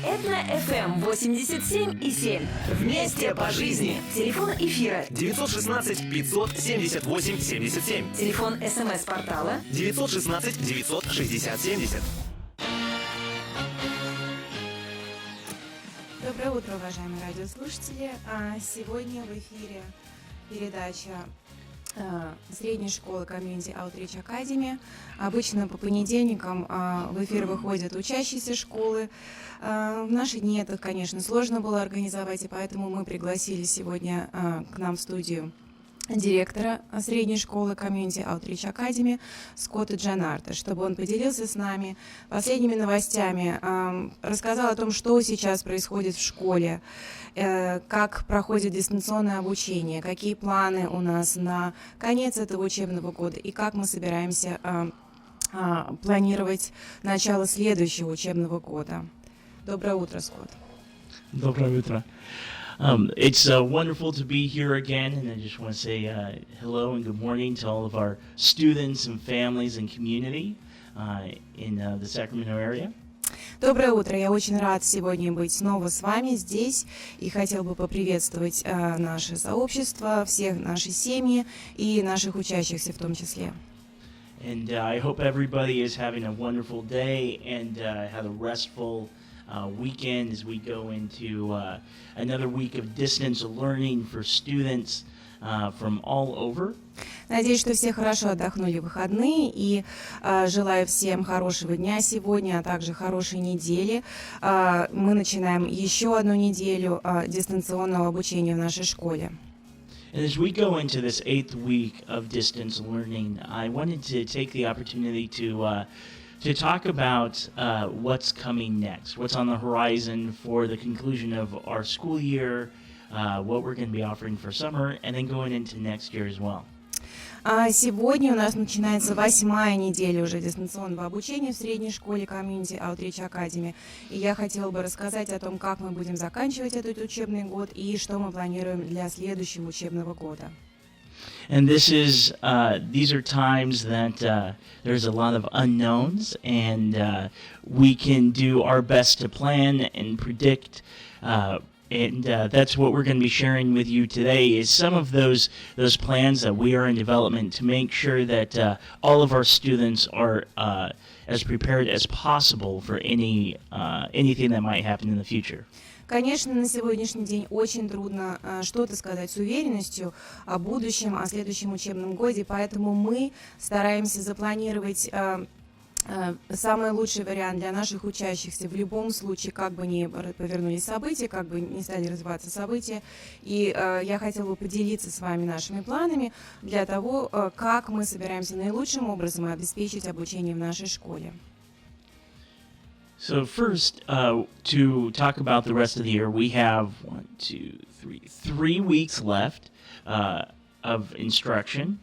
Ethno FM 87,7. Вместе по жизни. Телефон эфира 916 578 77. Телефон СМС-портала 916 960 70. Доброе утро, уважаемые радиослушатели. Сегодня в эфире передача средней школы Community Outreach Academy. Обычно по понедельникам в эфир выходят учащиеся школы. В наши дни это, конечно, сложно было организовать, и поэтому мы пригласили сегодня к нам в студию директора средней школы Community Outreach Academy Скотта Джанарта, чтобы он поделился с нами последними новостями, рассказал о том, что сейчас происходит в школе, как проходит дистанционное обучение, какие планы у нас на конец этого учебного года и как мы собираемся планировать начало следующего учебного года. Доброе утро, Скотт. Доброе утро. It's wonderful to be here again, and I just want to say hello and good morning to all of our students and families and community in the Sacramento area. Доброе утро. Я очень рад сегодня быть снова с вами здесь и хотел бы поприветствовать наше сообщество, всех наши семьи и наших учащихся в том числе. And I hope everybody is having a wonderful day and had a restful weekend as we go into another week of distance learning for students from all over. Надеюсь, что все хорошо отдохнули в выходные и желаю всем хорошего дня сегодня, а также хорошей недели. Мы начинаем еще одну неделю дистанционного обучения в нашей школе. And as we go into this 8th week of distance learning, I wanted to take the opportunity to talk about what's coming next, what's on the horizon for the conclusion of our school year, what we're going to be offering for summer, and then going into next year as well. Сегодня у нас начинается 8-я неделя уже дистанционного обучения в средней школе Community Outreach Academy. И я хотела бы рассказать о том, как мы будем заканчивать этот учебный год и что мы планируем для следующего учебного года. And these are times that there's a lot of unknowns, and we can do our best to plan and predict. And that's what we're going to be sharing with you today is some of those plans that we are in development to make sure that all of our students are as prepared as possible for anything that might happen in the future. Конечно, на сегодняшний день очень трудно что-то сказать с уверенностью о будущем, о следующем учебном годе, поэтому мы стараемся запланировать самый лучший вариант для наших учащихся в любом случае, как бы ни повернулись события, как бы ни стали развиваться события. И я хотела бы поделиться с вами нашими планами для того, как мы собираемся наилучшим образом обеспечить обучение в нашей школе. So first, to talk about the rest of the year, we have 3 weeks left of instruction.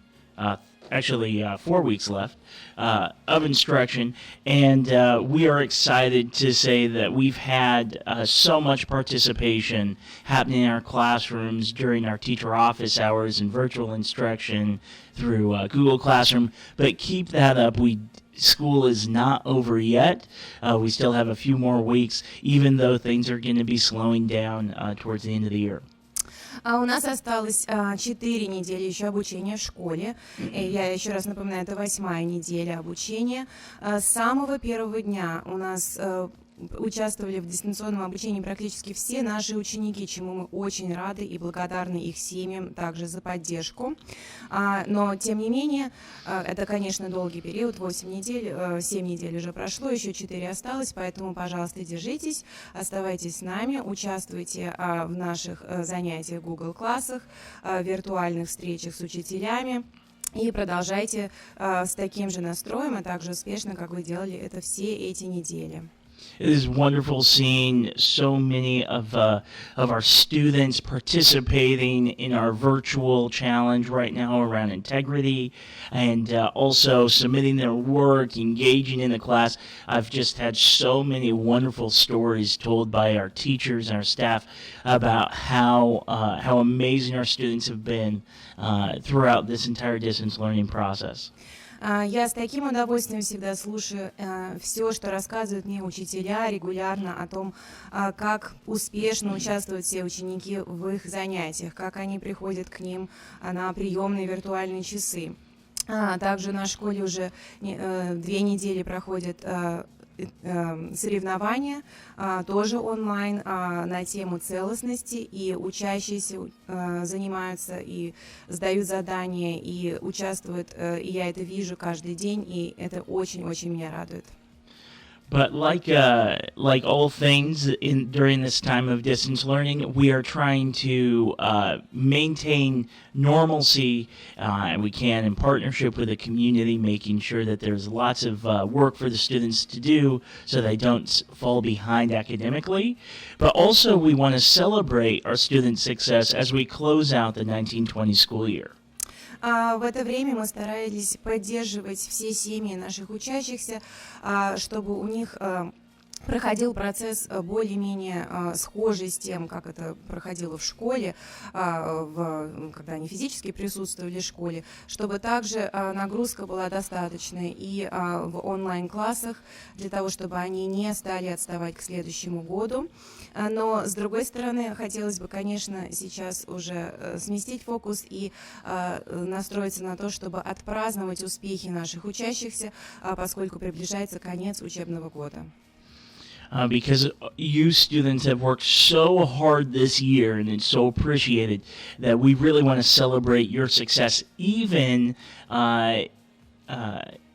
Actually, 4 weeks left of instruction, and we are excited to say that we've had so much participation happening in our classrooms during our teacher office hours and virtual instruction through Google Classroom. But keep that up. School is not over yet. We still have a few more weeks, even though things are going to be slowing down towards the end of the year. У нас осталось 4 недели еще обучения в школе. Я еще раз напоминаю, это 8-я неделя обучения. С самого первого дня у нас участвовали в дистанционном обучении практически все наши ученики, чему мы очень рады и благодарны их семьям также за поддержку. Но, тем не менее, это, конечно, долгий период, 8 недель, 7 недель уже прошло, еще 4 осталось, поэтому, пожалуйста, держитесь, оставайтесь с нами, участвуйте в наших занятиях в Google классах, виртуальных встречах с учителями. И продолжайте с таким же настроем, а также успешно, как вы делали это все эти недели. It is wonderful seeing so many of our students participating in our virtual challenge right now around integrity and also submitting their work, engaging in the class. I've just had so many wonderful stories told by our teachers and our staff about how amazing our students have been throughout this entire distance learning process. Я с таким удовольствием всегда слушаю все, что рассказывают мне учителя регулярно о том, как успешно участвуют все ученики в их занятиях, как они приходят к ним на приемные виртуальные часы. Также на школе уже 2 недели проходят соревнования, тоже онлайн, на тему целостности, и учащиеся занимаются и сдают задания, и участвуют, и я это вижу каждый день, и это очень-очень меня радует. But like all things during this time of distance learning, we are trying to maintain normalcy. We can in partnership with the community, making sure that there's lots of work for the students to do so they don't fall behind academically. But also we want to celebrate our students' success as we close out the 1920 school year. В это время мы старались поддерживать все семьи наших учащихся, чтобы у них проходил процесс более-менее схожий с тем, как это проходило в школе, когда они физически присутствовали в школе, чтобы также нагрузка была достаточной и в онлайн-классах, для того, чтобы они не стали отставать к следующему году. Но, с другой стороны, хотелось бы, конечно, сейчас уже сместить фокус и настроиться на то, чтобы отпраздновать успехи наших учащихся, поскольку приближается конец учебного года. Because you students have worked so hard this year, and it's so appreciated, that we really want to celebrate your success, even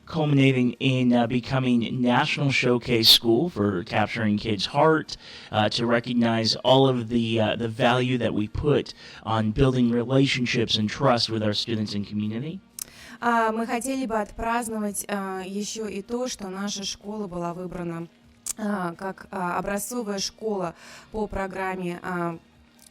culminating in becoming National Showcase School for capturing kids' heart, to recognize all of the value that we put on building relationships and trust with our students and community. Мы хотели бы отпраздновать еще и то, что наша школа была выбрана как образцовая школа по программе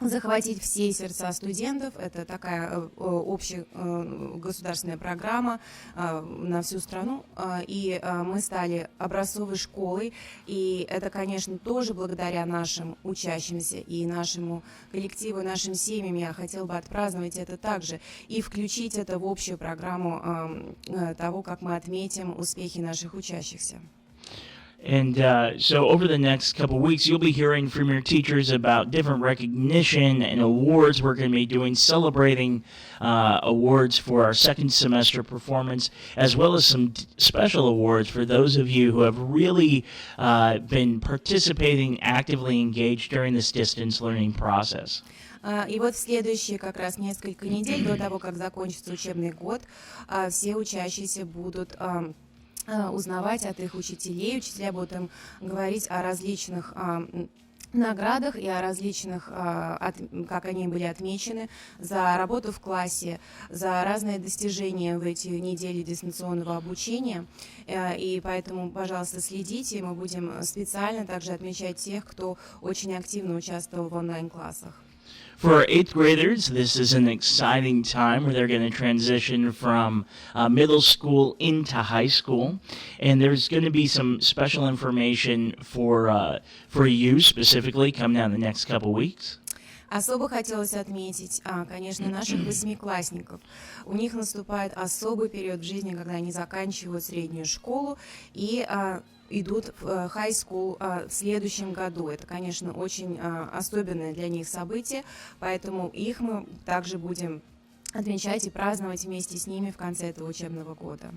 «Захватить все сердца студентов». Это такая общегосударственная программа на всю страну, и мы стали образцовой школой, и это, конечно, тоже благодаря нашим учащимся и нашему коллективу, и нашим семьям. Я хотела бы отпраздновать это также и включить это в общую программу того, как мы отметим успехи наших учащихся. And so over the next couple of weeks, you'll be hearing from your teachers about different recognition and awards we're going to be doing, celebrating awards for our second semester performance, as well as some special awards for those of you who have really been participating, actively engaged during this distance learning process. И вот в следующие как раз несколько недель до того, как закончится учебный год, все учащиеся будут узнавать от их учителей. Учителя будут им говорить о различных наградах и о различных, как они были отмечены за работу в классе, за разные достижения в эти недели дистанционного обучения. И поэтому, пожалуйста, следите, мы будем специально также отмечать тех, кто очень активно участвовал в онлайн-классах. For our 8th graders, this is an exciting time where they're going to transition from middle school into high school. And there's going to be some special information for you specifically coming down the next couple weeks. Особо хотелось отметить, конечно, наших 8-классников. У них наступает особый период в жизни, когда они заканчивают среднюю школу и идут в high school в следующем году. Это, конечно, очень особенное для них событие, поэтому их мы также будем отмечать и праздновать вместе с ними в конце этого учебного года.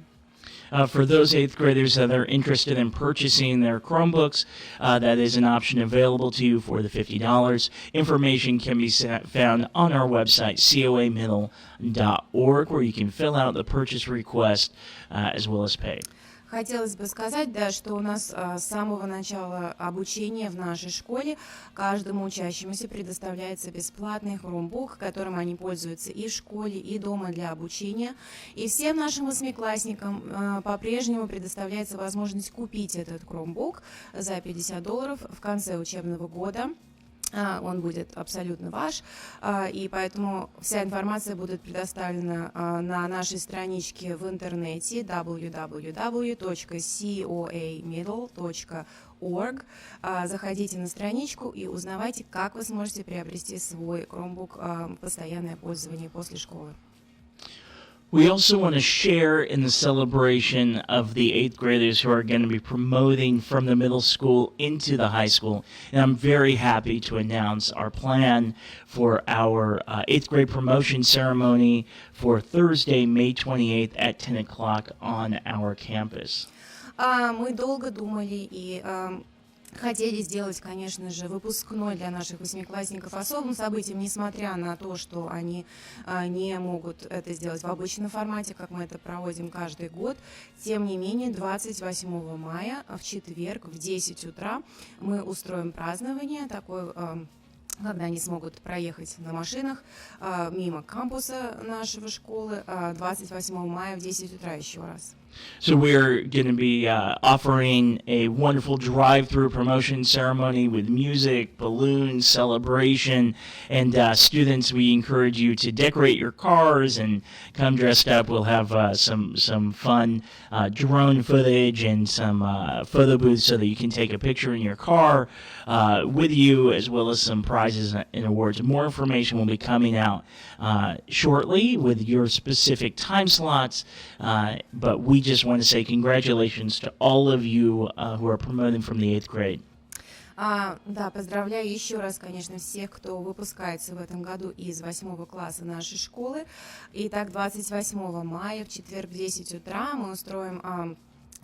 For those 8th graders that are interested in purchasing their Chromebooks, that is an option available to you for the $50. Information can be found on our website, coamiddle.org, where you can fill out the purchase request as well as pay. Хотелось бы сказать, да, что у нас с самого начала обучения в нашей школе каждому учащемуся предоставляется бесплатный Chromebook, которым они пользуются и в школе, и дома для обучения. И всем нашим 8-классникам по-прежнему предоставляется возможность купить этот Chromebook за $50 в конце учебного года. Он будет абсолютно ваш, и поэтому вся информация будет предоставлена на нашей страничке в интернете www.coamiddle.org. Заходите на страничку и узнавайте, как вы сможете приобрести свой Chromebook в постоянное пользование после школы. We also want to share in the celebration of the 8th graders who are going to be promoting from the middle school into the high school. And I'm very happy to announce our plan for our 8th grade promotion ceremony for Thursday, May 28th at 10 o'clock on our campus. Мы долго думали и хотели сделать, конечно же, выпускной для наших восьмиклассников особым событием, несмотря на то, что они не могут это сделать в обычном формате, как мы это проводим каждый год. Тем не менее, 28 мая в четверг в 10 утра мы устроим празднование такое, когда они смогут проехать на машинах мимо кампуса нашего школы 28 мая в 10 утра еще раз. So we're going to be offering a wonderful drive-through promotion ceremony with music, balloons, celebration, and students, we encourage you to decorate your cars and come dressed up. We'll have some fun drone footage and some photo booths so that you can take a picture in your car with you, as well as some prizes and awards. More information will be coming out shortly with your specific time slots, but we just want to say congratulations to all of you who are promoting from the 8th grade. Да, поздравляю еще раз, конечно, всех, кто выпускается в этом году из 8 класса нашей школы. Итак, 28 мая в четверг в 10 утра мы устроим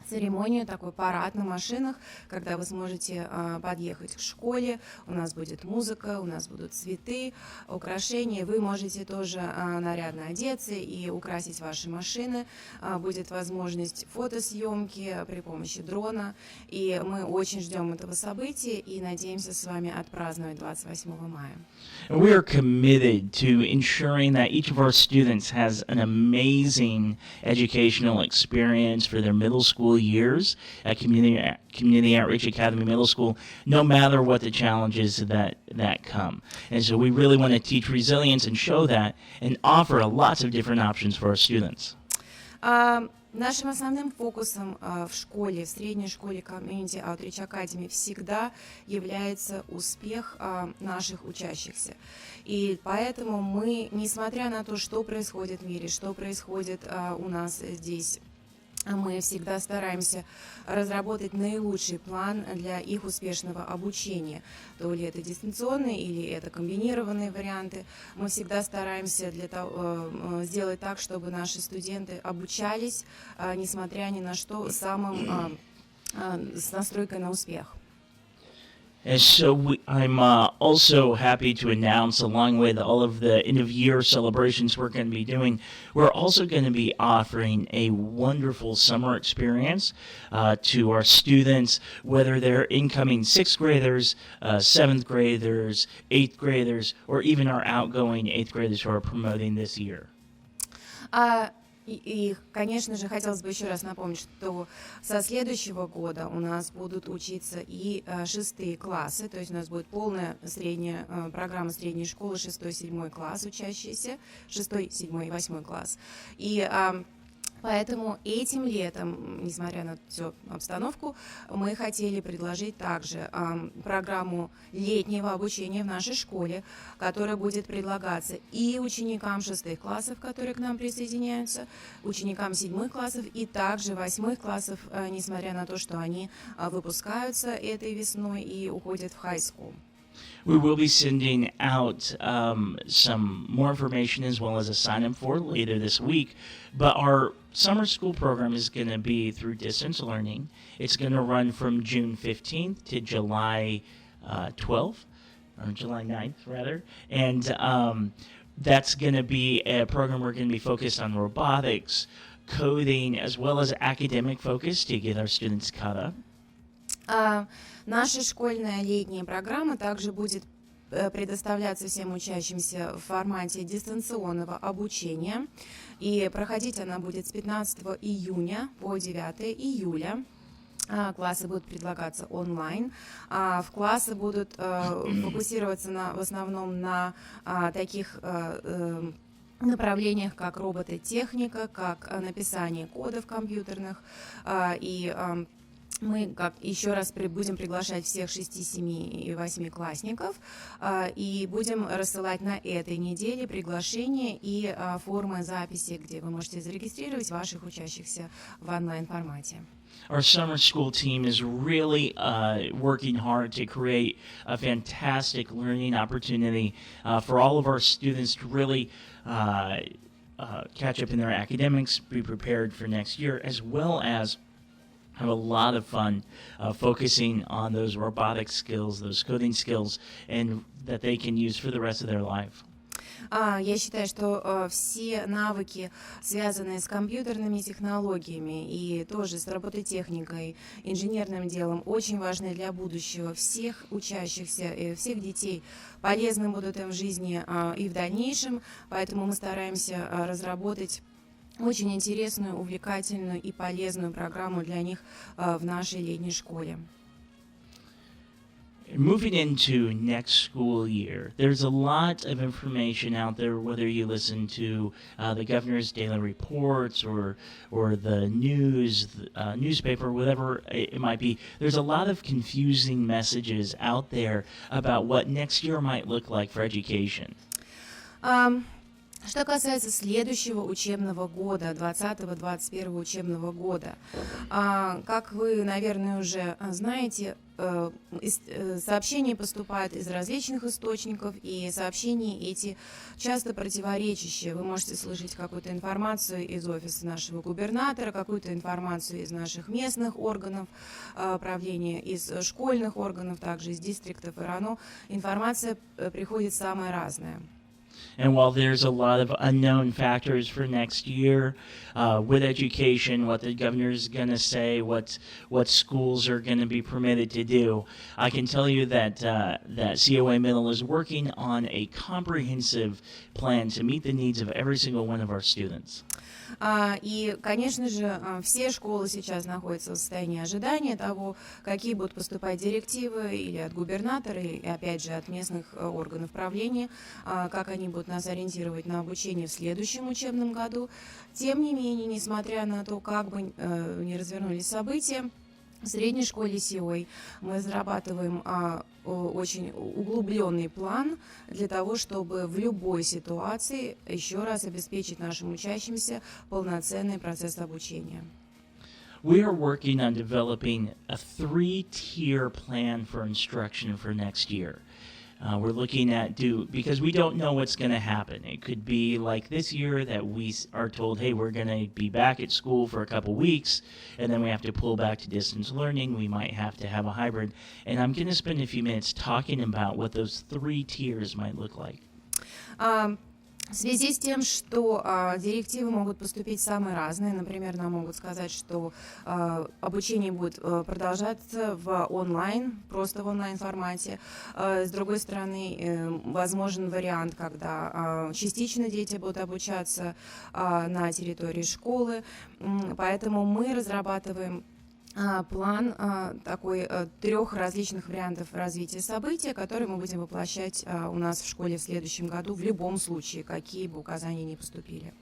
церемонию, такой парад на машинах, когда вы сможете подъехать к школе, у нас будет музыка, у нас будут цветы, украшения, вы можете тоже нарядно одеться и украсить ваши машины, будет возможность фотосъемки при помощи дрона, и мы очень ждем этого события и надеемся с вами отпраздновать 28 мая. We are committed to ensuring that each of our students has an amazing educational experience for their middle school years at Community Outreach Academy Middle School, no matter what the challenges that come. And so we really want to teach resilience and show that and offer lots of different options for our students. Нашим основным фокусом в школе, в средней школе Community Outreach Academy всегда является успех наших учащихся. И поэтому мы, несмотря на то, что происходит в мире, что происходит у нас здесь, мы всегда стараемся разработать наилучший план для их успешного обучения. То ли это дистанционные, или это комбинированные варианты. Мы всегда стараемся сделать так, чтобы наши студенты обучались, несмотря ни на что, с настройкой на успех. And so I'm also happy to announce, along with all of the end-of-year celebrations we're going to be doing, we're also going to be offering a wonderful summer experience to our students, whether they're incoming 6th graders, 7th graders, 8th graders, or even our outgoing 8th graders who are promoting this year. И, конечно же, хотелось бы еще раз напомнить, что со следующего года у нас будут учиться и 6 классы, то есть у нас будет полная средняя программа средней школы, 6-7 класс учащиеся, 6, 7 и 8 класс. И поэтому этим летом, несмотря на всю обстановку, мы хотели предложить также программу летнего обучения в нашей школе, которая будет предлагаться и ученикам 6 классов, которые к нам присоединяются, ученикам 7 классов и также 8 классов, несмотря на то, что они выпускаются этой весной и уходят в high school. We will be sending out some more information as well as a sign-up for later this week. But our summer school program is going to be through distance learning. It's going to run from June 15th to July 12th, or July 9th, rather. And that's going to be a program we're going to be focused on robotics, coding, as well as academic focus to get our students caught up. Наша школьная летняя программа также будет предоставляться всем учащимся в формате дистанционного обучения. И проходить она будет с 15 июня по 9 июля. Классы будут предлагаться онлайн. В классы будут фокусироваться в основном на таких направлениях, как робототехника, как написание кодов компьютерных и Мы еще раз будем приглашать всех 6, 7 и 8 классников и будем рассылать на этой неделе приглашения и формы записи, где вы можете зарегистрировать ваших учащихся в онлайн-формате. Our summer school team is really working hard to create a fantastic learning opportunity for all of our students to really catch up in their academics, be prepared for next year, as well as have a lot of fun focusing on those robotic skills, those coding skills, and that they can use for the rest of their life. Я считаю, что все навыки, связанные с компьютерными технологиями и тоже с робототехникой, инженерным делом, очень важны для будущего всех учащихся и всех детей. Полезны будут им в жизни и в дальнейшем, поэтому мы стараемся разработать очень интересную, увлекательную и полезную программу для них в нашей летней школе. Moving into next school year, there's a lot of information out there, whether you listen to the governor's daily reports or the news, newspaper, whatever it might be. There's a lot of confusing messages out there about what next year might look like for education. Что касается следующего учебного года, 20-21 учебного года, как вы, наверное, уже знаете, сообщения поступают из различных источников, и сообщения эти часто противоречащие. Вы можете слышать какую-то информацию из офиса нашего губернатора, какую-то информацию из наших местных органов правления, из школьных органов, также из дистриктов и РАНО. Информация приходит самая разная. And while there's a lot of unknown factors for next year with education, what the governor's going to say, what schools are going to be permitted to do, I can tell you that COA Middle is working on a comprehensive plan to meet the needs of every single one of our students. И, конечно же, все школы сейчас находятся в состоянии ожидания того, какие будут поступать директивы или от губернатора, и опять же от местных органов правления, как они будут нас ориентировать на обучение в следующем учебном году. Тем не менее, несмотря на то, как бы ни развернулись события, в средней школе СИОИ мы разрабатываем очень углубленный план для того, чтобы в любой ситуации еще раз обеспечить нашим учащимся полноценный процесс обучения. We are working on developing a 3-tier plan for instruction for next year. We're looking at because we don't know what's going to happen. It could be like this year that we are told, hey, we're going to be back at school for a couple weeks, and then we have to pull back to distance learning. We might have to have a hybrid. And I'm going to spend a few minutes talking about what those 3 tiers might look like. В связи с тем, что директивы могут поступить самые разные, например, нам могут сказать, что обучение будет продолжаться просто в онлайн-формате. С другой стороны, возможен вариант, когда частично дети будут обучаться на территории школы, поэтому мы разрабатываем план такой 3 различных вариантов развития события, которые мы будем воплощать у нас в школе в следующем году в любом случае, какие бы указания ни поступили.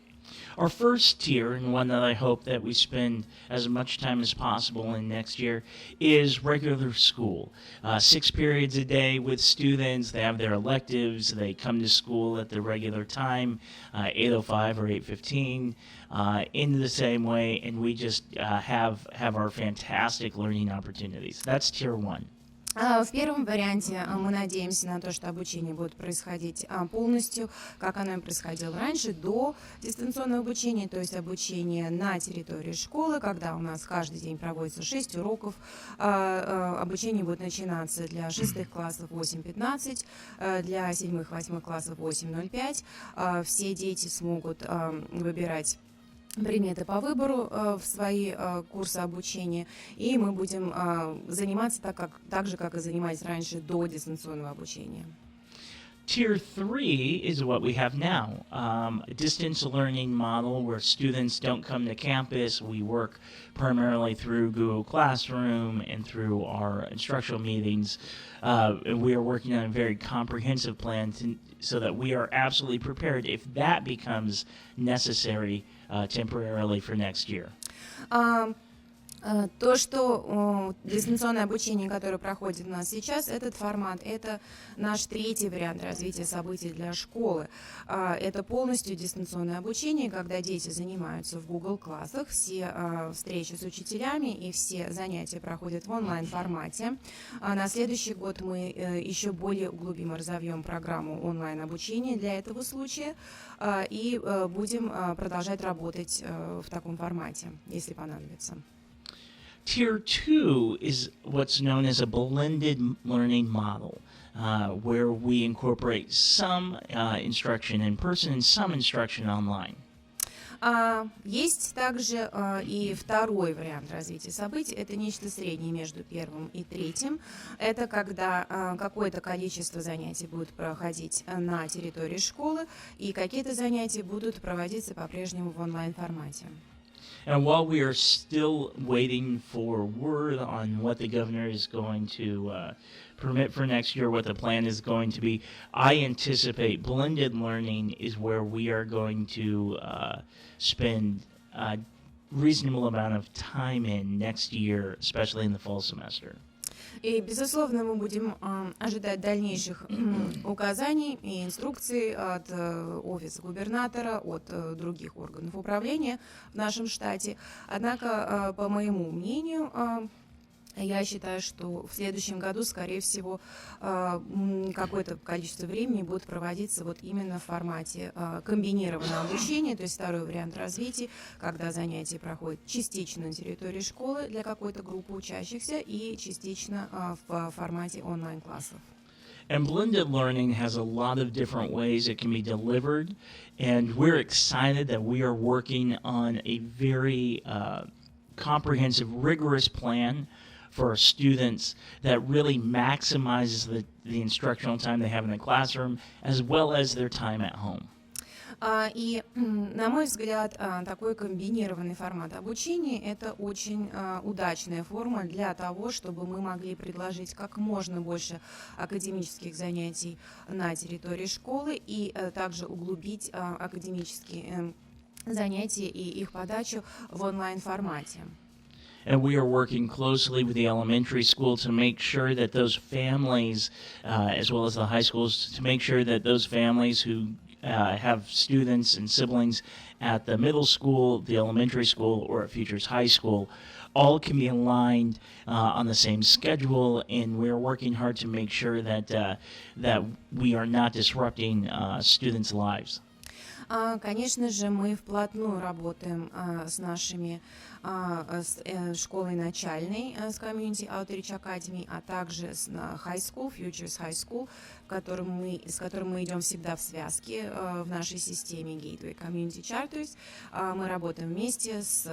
Our first tier, and one that I hope that we spend as much time as possible in next year, is regular school. 6 periods a day with students. They have their electives. They come to school at the regular time, 8:05 or 8:15, in the same way, and we just have our fantastic learning opportunities. That's tier 1. В первом варианте мы надеемся на то, что обучение будет происходить полностью, как оно и происходило раньше, до дистанционного обучения, то есть обучение на территории школы, когда у нас каждый день проводится 6 уроков. Обучение будет начинаться для 6 классов 8:15, для 7-8 классов 8:05. Все дети смогут выбирать предметы по выбору в свои курсы обучения, и мы будем заниматься так же, как и занимались раньше до дистанционного обучения. Tier 3 is what we have now, a distance learning model where students don't come to campus. We work primarily through Google Classroom and through our instructional meetings. We are working on a very comprehensive plan so that we are absolutely prepared if that becomes necessary temporarily for next year. То, что дистанционное обучение, которое проходит у нас сейчас, этот формат, это наш третий вариант развития событий для школы. Это полностью дистанционное обучение, когда дети занимаются в Google классах, все встречи с учителями и все занятия проходят в онлайн-формате. На следующий год мы еще более углубим и разовьем программу онлайн-обучения для этого случая и будем продолжать работать в таком формате, если понадобится. Tier 2 is what's known as a blended learning model, where we incorporate some instruction in person and some instruction online. Есть также и второй вариант развития событий. Это нечто среднее между первым и третьим. Это когда какое-то количество занятий будет проходить на территории школы, и какие-то занятия будут проводиться по-прежнему в онлайн-формате. And while we are still waiting for word on what the governor is going to permit for next year, what the plan is going to be, I anticipate blended learning is where we are going to spend a reasonable amount of time in next year, especially in the fall semester. И, безусловно, мы будем ожидать дальнейших указаний и инструкций от офиса губернатора, от других органов управления в нашем штате. Однако, по моему мнению, я считаю, что в следующем году, скорее всего, какое-то количество времени будет проводиться вот именно в формате комбинированного обучения, то есть второй вариант развития, когда занятия проходят частично на территории школы для какой-то группы учащихся и частично в формате онлайн-классов. And blended learning has a lot of different ways it can be delivered, and we're excited that we are working on a very comprehensive, rigorous plan for our students that really maximizes the instructional time they have in the classroom as well as their time at home. И, на мой взгляд, такой комбинированный формат обучения – это очень удачная форма для того, чтобы мы могли предложить как можно больше академических занятий на территории школы и также углубить академические занятия и их подачу в онлайн-формате. And we are working closely with the elementary school to make sure that those families, as well as the high schools, to make sure that those families who have students and siblings at the middle school, the elementary school, or at Futures High School, all can be aligned on the same schedule, and we're working hard to make sure that that we are not disrupting students' lives. Конечно же, мы вплотную работаем с нашими с школой начальной, с Community Outreach Academy, а также с High School, Futures High School, с которым мы идем всегда в связке в нашей системе Gateway Community Charters. Мы работаем вместе с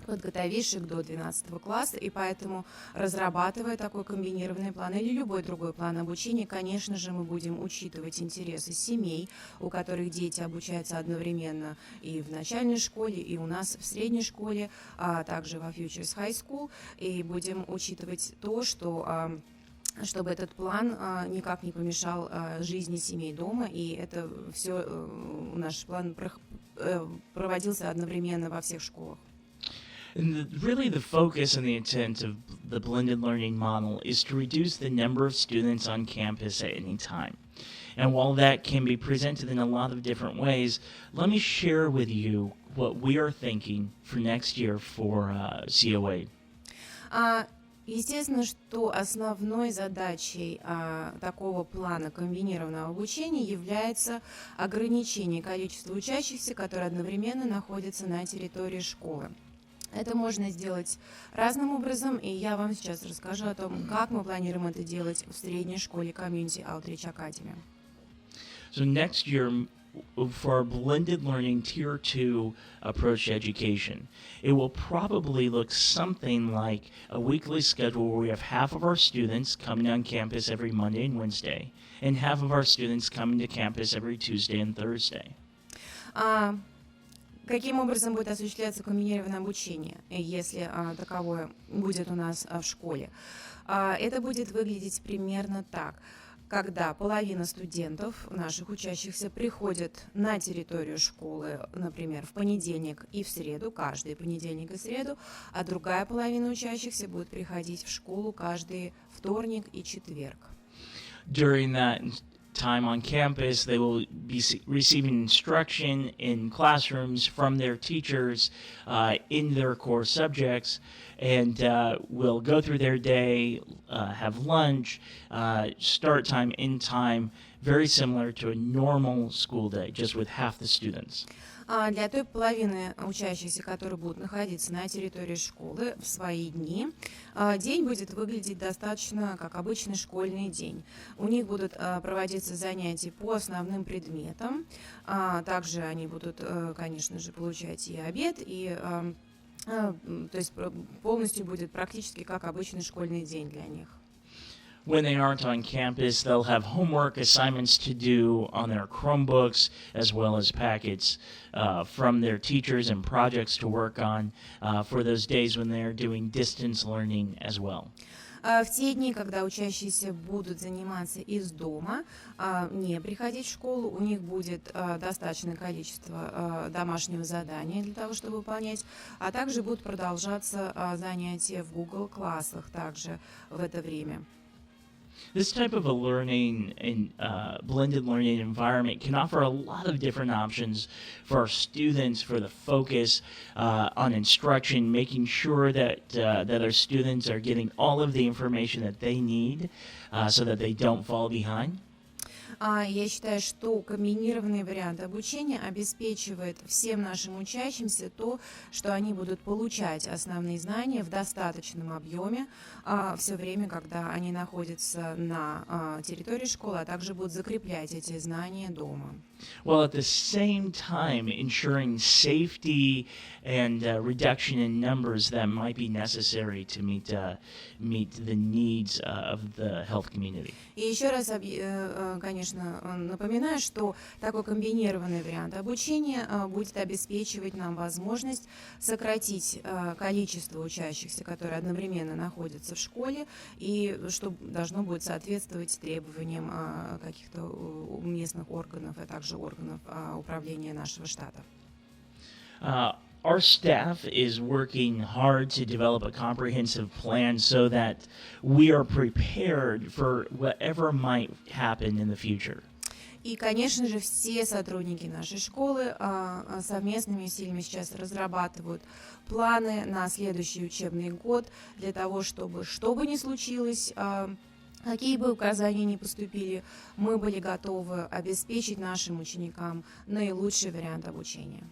подготовивших до 12 класса, и поэтому, разрабатывая такой комбинированный план или любой другой план обучения, конечно же, мы будем учитывать интересы семей, у которых дети обучаются одновременно и в начальной школе, и у нас в средней школе, а также во Futures High School, и будем учитывать то, что чтобы этот план никак не помешал жизни семей дома, и это все, наш план проводился одновременно во всех школах. And really the focus and the intent of the blended learning model is to reduce the number of students on campus at any time. And while that can be presented in a lot of different ways, let me share with you what we are thinking for next year for COA. Естественно, что основной задачей такого плана комбинированного обучения является ограничение количества учащихся, которые одновременно находятся на территории школы. Это можно сделать разным образом, и я вам сейчас расскажу о том, как мы планируем это делать в средней школе Community Outreach Academy. So next year, for our blended learning Tier 2 approach to education, it will probably look something like a weekly schedule where we have half of our students coming on campus every Monday and Wednesday, and half of our students coming to campus every Tuesday and Thursday. Каким образом будет осуществляться комбинированное обучение, если таковое будет у нас в школе? Это будет выглядеть примерно так. когда половина студентов, наших учащихся, приходят на территорию школы, например, в понедельник и в среду, каждый понедельник и среду, а другая половина учащихся будет приходить в школу каждый вторник и четверг. During that time on campus, they will be receiving instruction in classrooms from their teachers in their core subjects, and will go through their day, have lunch, start time, end time, very similar to a normal school day, just with half the students. Для той половины учащихся, которые будут находиться на территории школы в свои дни, день будет выглядеть достаточно как обычный школьный день. У них будут проводиться занятия по основным предметам, также они будут, конечно же, получать и обед, и то есть полностью будет практически как обычный школьный день для них. When they aren't on campus, they'll have homework assignments to do on their Chromebooks, as well as packets from their teachers and projects to work on for those days when they're doing distance learning as well. В те дни, когда учащиеся будут заниматься из дома, не приходить в школу, у них будет достаточное количество домашнего задания для того, чтобы выполнять, а также будут продолжаться занятия в Google классах также в это время. This type of a learning and blended learning environment can offer a lot of different options for our students, for the focus on instruction, making sure that that our students are getting all of the information that they need so that they don't fall behind. Я считаю, что комбинированный вариант обучения обеспечивает всем нашим учащимся то, что они будут получать основные знания в достаточном объеме все время, когда они находятся на территории школы, а также будут закреплять эти знания дома. While at the same time ensuring safety and reduction in numbers that might be necessary to meet the needs of the health community. И еще раз, конечно, напоминаю, что такой комбинированный вариант обучения будет обеспечивать нам возможность сократить количество учащихся, которые одновременно находятся в школе, и что должно будет соответствовать требованиям каких-то местных органов, а также органов управления нашего штата. Our staff is working hard to develop a comprehensive plan so that we are prepared for whatever might happen in the future. И, конечно же, все сотрудники нашей школы совместными усилиями сейчас разрабатывают планы на следующий учебный год для того, чтобы, что бы ни случилось, какие бы указания ни поступили, мы были готовы обеспечить нашим ученикам наилучший вариант обучения.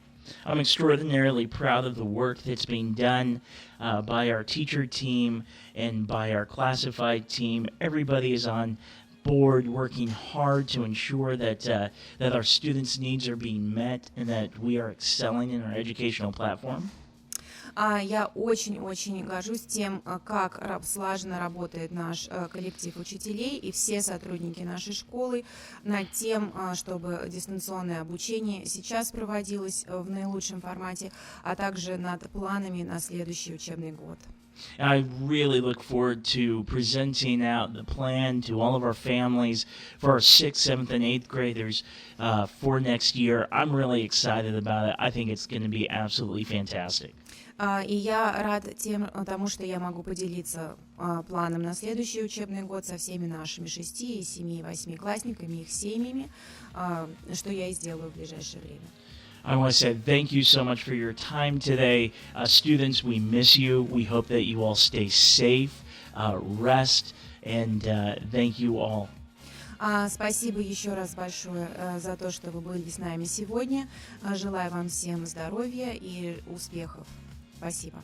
I'm extraordinarily proud of the work that's being done by our teacher team and by our classified team. Everybody is on board working hard to ensure that that our students' needs are being met and that we are excelling in our educational platform. Я очень-очень горжусь тем, как слаженно работает наш коллектив учителей и все сотрудники нашей школы над тем, чтобы дистанционное обучение сейчас проводилось в наилучшем формате, а также над планами на следующий учебный год. I really look forward to presenting out the plan to all of our families for our 6th, 7th, and 8th graders for next year. I'm really excited about it. I think it's going to be absolutely fantastic. И я рад тому, что я могу поделиться планом на следующий учебный год со всеми нашими 6, 7 и 8-классниками, их семьями, что я и сделаю в ближайшее время. I want to say thank you so much for your time today. Students, we miss you. We hope that you all stay safe, rest, and thank you all. Спасибо еще раз большое за то, что вы были с нами сегодня. Желаю вам всем здоровья и успехов. Спасибо.